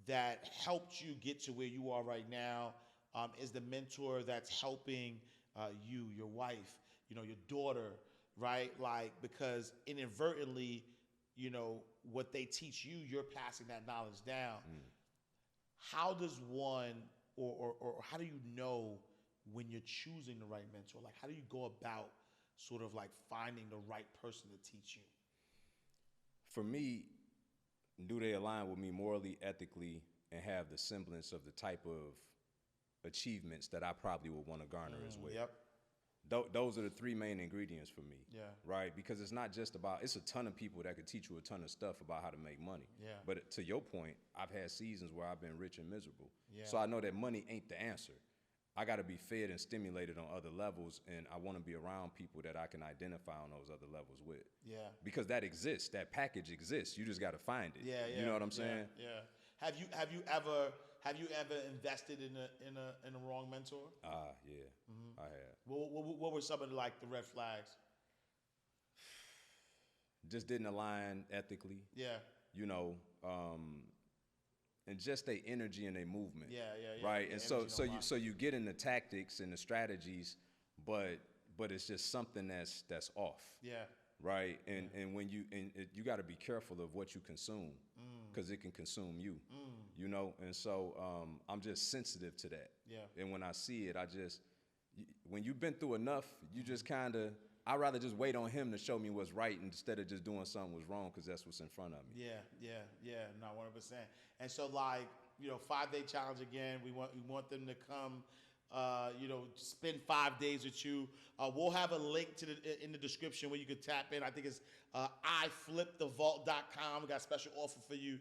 that helped you get to where you are right now, is the mentor that's helping you, your wife, your daughter, right? Like, because inadvertently, what they teach you, you're passing that knowledge down. How does one, or how do you know when you're choosing the right mentor? Like, how do you go about sort of like finding the right person to teach you? For me, do they align with me morally, ethically, and have the semblance of the type of achievements that I probably would want to garner as well? Yep. Those are the 3 main ingredients for me. Yeah. Right? Because it's not just about, it's a ton of people that could teach you a ton of stuff about how to make money. Yeah. But to your point, I've had seasons where I've been rich and miserable. Yeah. So I know that money ain't the answer. I got to be fed and stimulated on other levels, and I want to be around people that I can identify on those other levels with. Yeah. Because that exists, that package exists. You just got to find it. Yeah. You know what I'm saying? Yeah. Have you ever invested in a wrong mentor? Yeah. I have. What were some of the red flags? Just didn't align ethically. Yeah. And just their energy and their movement. Yeah. Right. And energy so you get in the tactics and the strategies, but it's just something that's off. Yeah. Right. And when you got to be careful of what you consume, because it can consume you. And so I'm just sensitive to that. Yeah. And when I see it, when you've been through enough, you just kind of, I'd rather just wait on him to show me what's right instead of just doing something was wrong, because that's what's in front of me. Yeah, no, 100%. And so, like, 5-day challenge again. We want them to come, spend 5 days with you. We'll have a link in the description where you can tap in. I think it's iflipthevault.com. We got a special offer for you.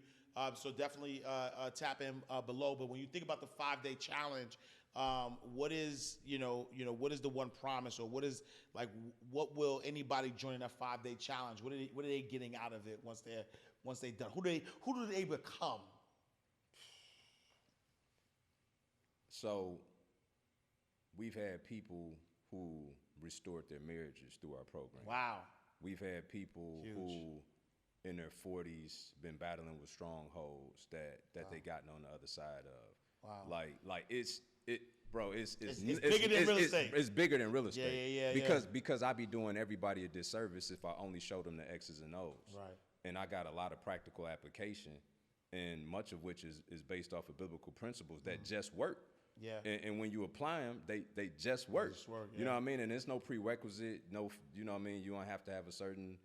So definitely tap in below. But when you think about the 5-day challenge, what is the one promise, or what will anybody joining that 5-day challenge? What are they getting out of it once they're done? Who do they become? So we've had people who restored their marriages through our program. Wow. We've had people Huge. who in their 40s been battling with strongholds that they gotten on the other side of. Wow. Like it's bigger than real estate. It's bigger than real estate. Yeah. Because I be doing everybody a disservice if I only show them the X's and O's. Right. And I got a lot of practical application, and much of which is based off of biblical principles that just work. Yeah. And when you apply them, they just work. You know what I mean? And there's no prerequisite, you know what I mean? You don't have to have a certain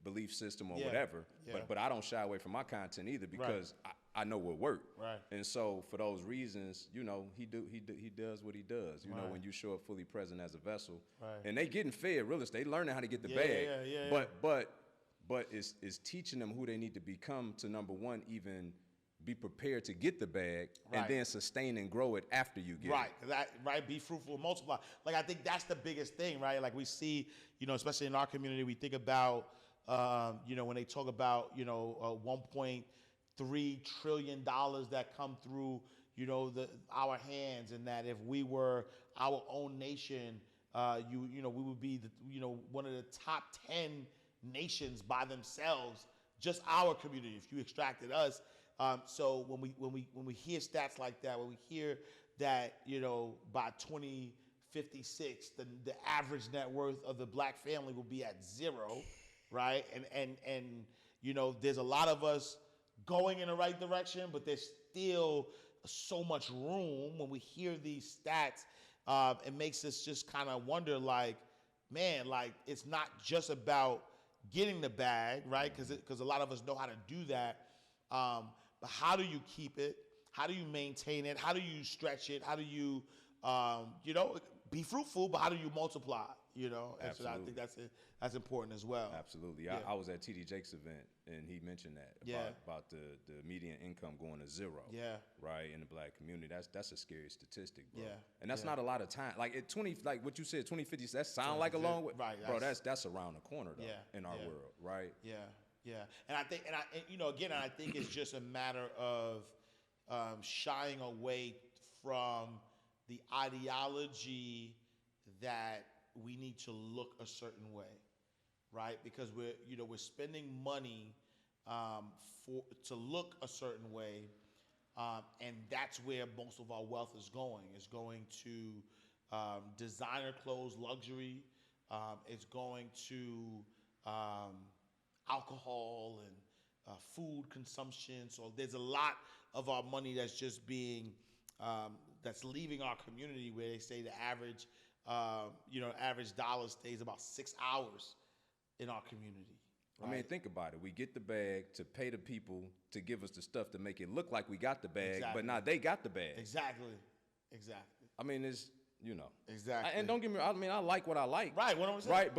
belief system or whatever. Yeah. But I don't shy away from my content either, because I know what worked. Right. And so for those reasons, he does what he does. You know, when you show up fully present as a vessel. Right. And they getting fed real estate, they learning how to get the bag. But it's teaching them who they need to become to, number one, even be prepared to get the bag, and then sustain and grow it after you get it. Right. Be fruitful and multiply. Like, I think that's the biggest thing, right? Like, we see, especially in our community, we think about, when they talk about, $1.3 trillion that come through, our hands, and that if we were our own nation, we would be one of the top 10 nations by themselves, just our community, if you extracted us. So when we hear stats like that, when we hear that, by 2056, the average net worth of the black family will be at 0, right? And there's a lot of us going in the right direction, but there's still so much room. When we hear these stats, it makes us just kind of wonder, it's not just about getting the bag, right? Because a lot of us know how to do that. But how do you keep it? How do you maintain it? How do you stretch it? How do you, be fruitful, but how do you multiply? And so I think that's important as well. Absolutely. Yeah. I was at T.D. Jake's event, and he mentioned that about the median income going to 0. Yeah. Right, in the black community. That's a scary statistic, bro. Yeah. And that's not a lot of time. Like at 20, like what you said, 2050. That sound like a long way, right? Bro, that's around the corner though in our world, right? Yeah. Yeah, and I think it's just a matter of shying away from the ideology that we need to look a certain way, right? Because we're spending money to look a certain way, and that's where most of our wealth is going. It's going to designer clothes, luxury. It's going to alcohol and food consumption. So there's a lot of our money that's just being that's leaving our community, where they say the average average dollar stays about 6 hours in our community. Right? I mean, think about it. We get the bag to pay the people to give us the stuff to make it look like we got the bag, but now they got the bag. Exactly. I mean, it's exactly. And don't get me. I mean, I like what I like. Right. What I'm saying. Right.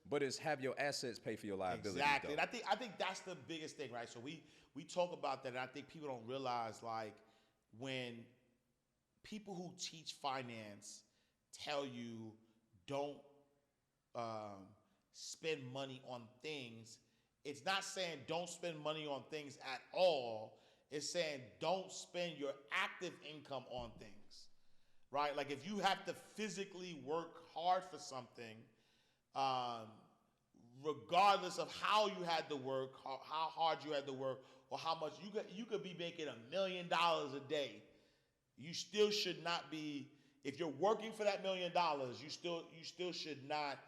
But it's have your assets pay for your liability. Exactly. Though. And I think that's the biggest thing, right? So we talk about that, and I think people don't realize, like, when people who teach finance tell you don't spend money on things, it's not saying don't spend money on things at all. It's saying don't spend your active income on things, right? Like, if you have to physically work hard for something, regardless of how you had to work, how hard you had to work, or how much you could be making $1 million a day. You still should not be. If you're working for that $1 million, you still should not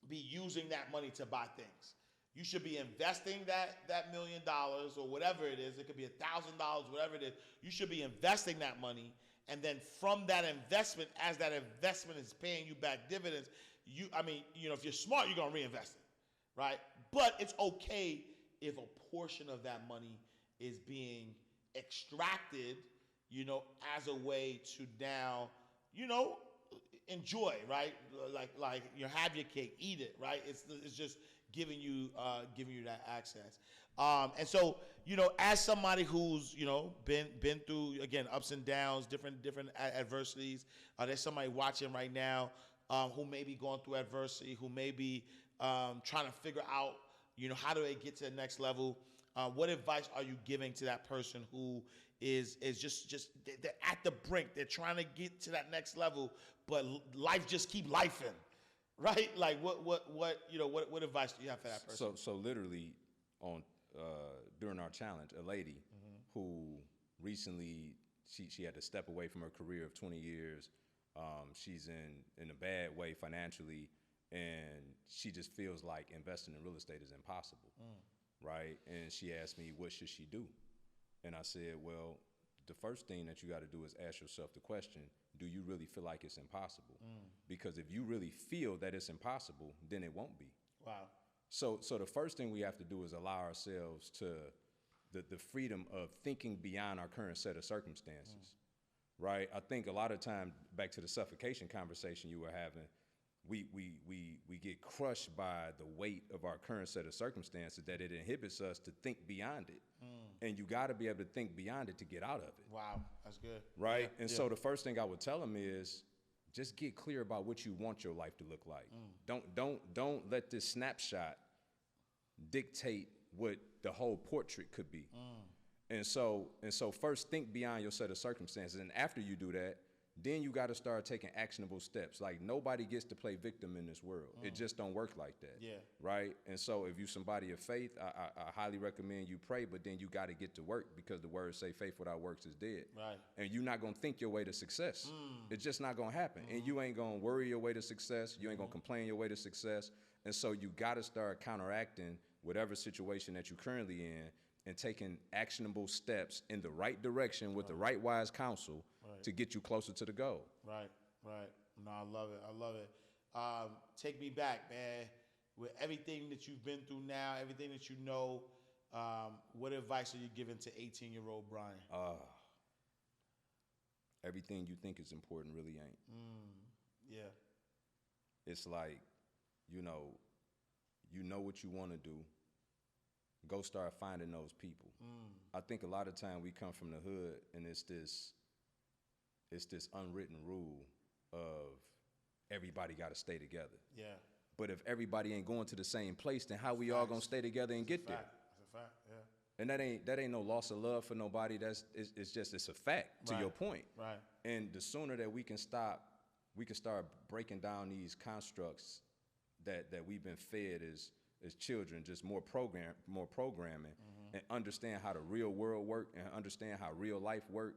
be using that money to buy things. You should be investing that $1 million or whatever it is. It could be $1,000, whatever it is. You should be investing that money, and then from that investment, as that investment is paying you back dividends, if you're smart, you're gonna reinvest it, right? But it's okay if a portion of that money is being extracted, as a way to now, enjoy, right? Like you have your cake, eat it, right? It's just giving you that access. And so, as somebody who's been through, again, ups and downs, different adversities. There's somebody watching right now who may be going through adversity, who may be trying to figure out how do they get to the next level. What advice are you giving to that person who is just they're at the brink, they're trying to get to that next level, but life just keep lifing, right? Like what advice do you have for that person? So literally on during our challenge, a lady who recently she had to step away from her career of 20 years. She's in a bad way financially, and she just feels like investing in real estate is impossible, right? And she asked me, what should she do? And I said, well, the first thing that you got to do is ask yourself the question, do you really feel like it's impossible? Because if you really feel that it's impossible, then it won't be. Wow. So the first thing we have to do is allow ourselves to the freedom of thinking beyond our current set of circumstances, right? I think a lot of time, back to the suffocation conversation you were having, we get crushed by the weight of our current set of circumstances that it inhibits us to think beyond it. And you got to be let to think beyond it to get out of it. Wow, that's good. Right? Yeah, and so the first thing I would tell them is just get clear about what you want your life to look like. Don't let this snapshot dictate what the whole portrait could be. And so first think beyond your set of circumstances. And after you do that, then you got to start taking actionable steps. Like, nobody gets to play victim in this world. It just don't work like that. Yeah. Right? And so if you somebody of faith, I highly recommend you pray, but then you got to get to work, because the words say faith without works is dead. Right. And you're not going to think your way to success. It's just not going to happen. And you ain't going to worry your way to success. You ain't going to complain your way to success. And so you got to start counteracting whatever situation that you're currently in and taking actionable steps in the right direction with the right wise counsel to get you closer to the goal. Right. No, I love it. Take me back, man. With everything that you've been through now, everything that you know, what advice are you giving to 18-year-old Brian? Everything you think is important really ain't. Yeah. It's like, you know what you want to do. Go start finding those people. I think a lot of time we come from the hood, and it's this unwritten rule of everybody got to stay together. Yeah. But if everybody ain't going to the same place, then how we all gonna stay together and get there? That's a fact. Yeah. And that ain't no loss of love for nobody. It's a fact, to your point. Right. And the sooner that we can start breaking down these constructs that we've been fed as children, just more programming, and understand how the real world work and understand how real life work.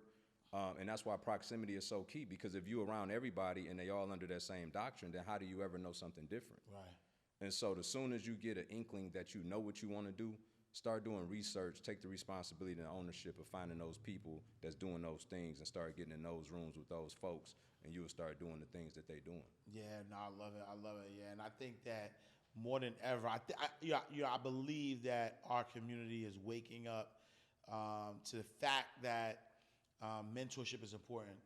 And that's why proximity is so key, because if you're around everybody and they all under that same doctrine, then how do you ever know something different? Right. And so the soon as you get an inkling that you know what you want to do, start doing research, take the responsibility and ownership of finding those people that's doing those things, and start getting in those rooms with those folks, and you'll start doing the things that they're doing. Yeah, no, I love it. Yeah, and I think that more than ever, I believe that our community is waking up to the fact that mentorship is important.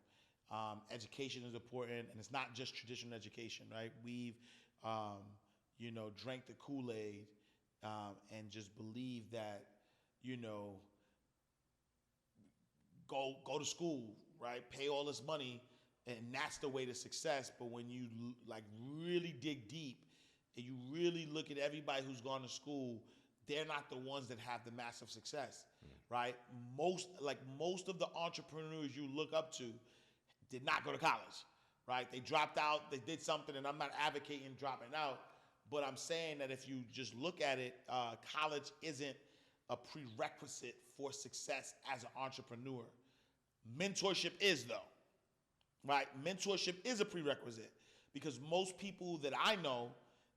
Education is important, and it's not just traditional education, right? We've, drank the Kool-Aid and just believe that, go to school, right? Pay all this money, and that's the way to success. But when you really dig deep and you really look at everybody who's gone to school, they're not the ones that have the massive success, right? Most of the entrepreneurs you look up to did not go to college, right? They dropped out, they did something, and I'm not advocating dropping out, but I'm saying that if you just look at it, college isn't a prerequisite for success as an entrepreneur. Mentorship is, though, right? Mentorship is a prerequisite, because most people that I know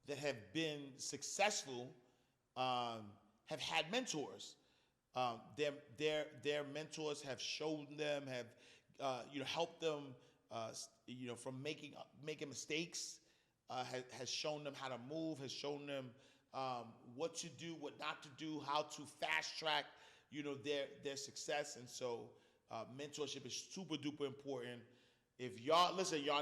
that have been successful have had mentors. Their mentors have shown them, have helped them, from making mistakes. Has shown them how to move. Has shown them what to do, what not to do, how to fast track their success. And so mentorship is super duper important. If y'all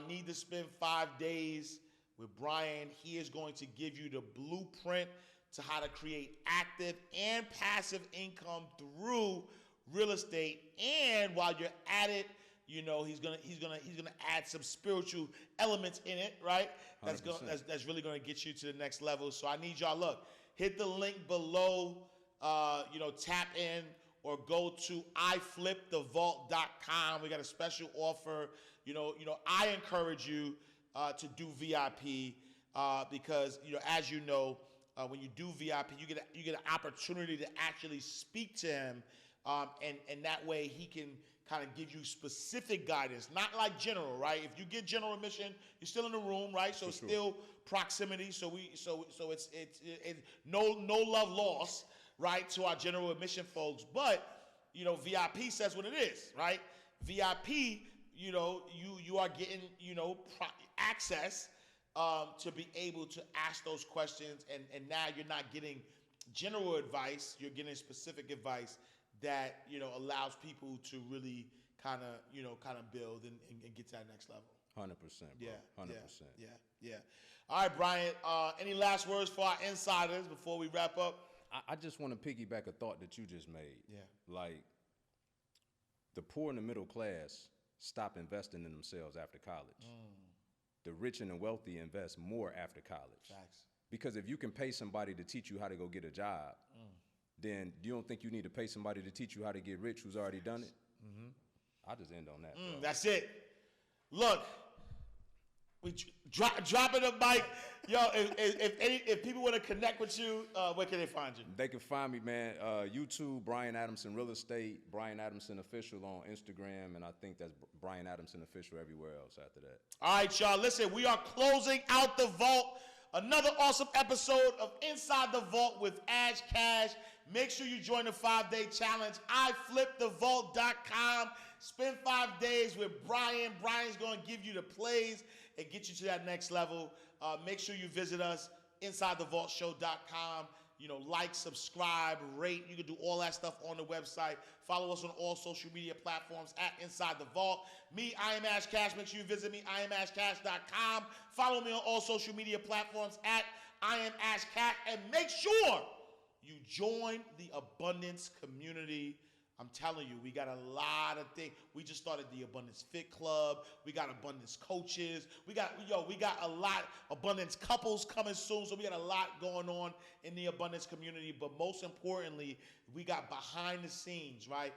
need to spend 5 days with Brian. He is going to give you the blueprint to how to create active and passive income through real estate. And while you're at it, he's gonna add some spiritual elements in it, right? That's really gonna get you to the next level. So I need y'all, look, hit the link below, tap in or go to iflipthevault.com. We got a special offer. I encourage you to do VIP because as when you do VIP, you get an opportunity to actually speak to him, and that way he can kind of give you specific guidance, not like general, right? If you get general admission, you're still in the room, right? So it's still proximity. So it's no love lost, right, to our general admission folks. But VIP says what it is, right? VIP, you are getting access to be able to ask those questions, and now you're not getting general advice, you're getting specific advice that allows people to really kind of build and get to that next level. 100%, bro. 100%. Yeah. All right, Brian. Any last words for our insiders before we wrap up? I just want to piggyback a thought that you just made. Yeah. Like, the poor and the middle class stop investing in themselves after college. The rich and the wealthy invest more after college. Facts. Because if you can pay somebody to teach you how to go get a job, then you don't think you need to pay somebody to teach you how to get rich who's already done it? I'll just end on that. That's it. Look, we dropping the mic. Yo, if people want to connect with you, where can they find you? They can find me, man. YouTube, Brian Adamson Real Estate, Brian Adamson Official on Instagram, and I think that's Brian Adamson Official everywhere else after that. All right, y'all. Listen, we are closing out the vault. Another awesome episode of Inside the Vault with Ash Cash. Make sure you join the 5-day challenge. iflipthevault.com. Spend 5 days with Brian. Brian's going to give you the plays and get you to that next level. Make sure you visit us, InsideTheVaultShow.com. Like, subscribe, rate. You can do all that stuff on the website. Follow us on all social media platforms at Inside the Vault. Me, I am Ash Cash. Make sure you visit me, IamAshCash.com. Follow me on all social media platforms at I am Ash Cash. And make sure you join the Abundance community. I'm telling you, we got a lot of things. We just started the Abundance Fit Club. We got Abundance coaches. We got a lot Abundance couples coming soon. So we got a lot going on in the Abundance community. But most importantly, we got behind the scenes, right?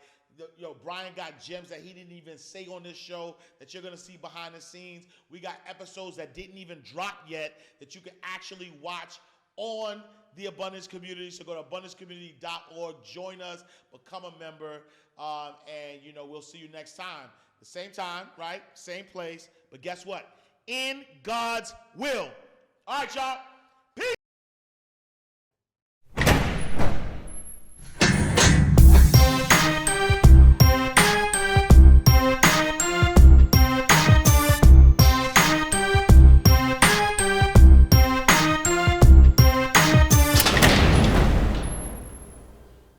Brian got gems that he didn't even say on this show that you're going to see behind the scenes. We got episodes that didn't even drop yet that you can actually watch on the Abundance community. So go to abundancecommunity.org, join us, become a member, and we'll see you next time. The same time, right? Same place. But guess what? In God's will. All right, y'all.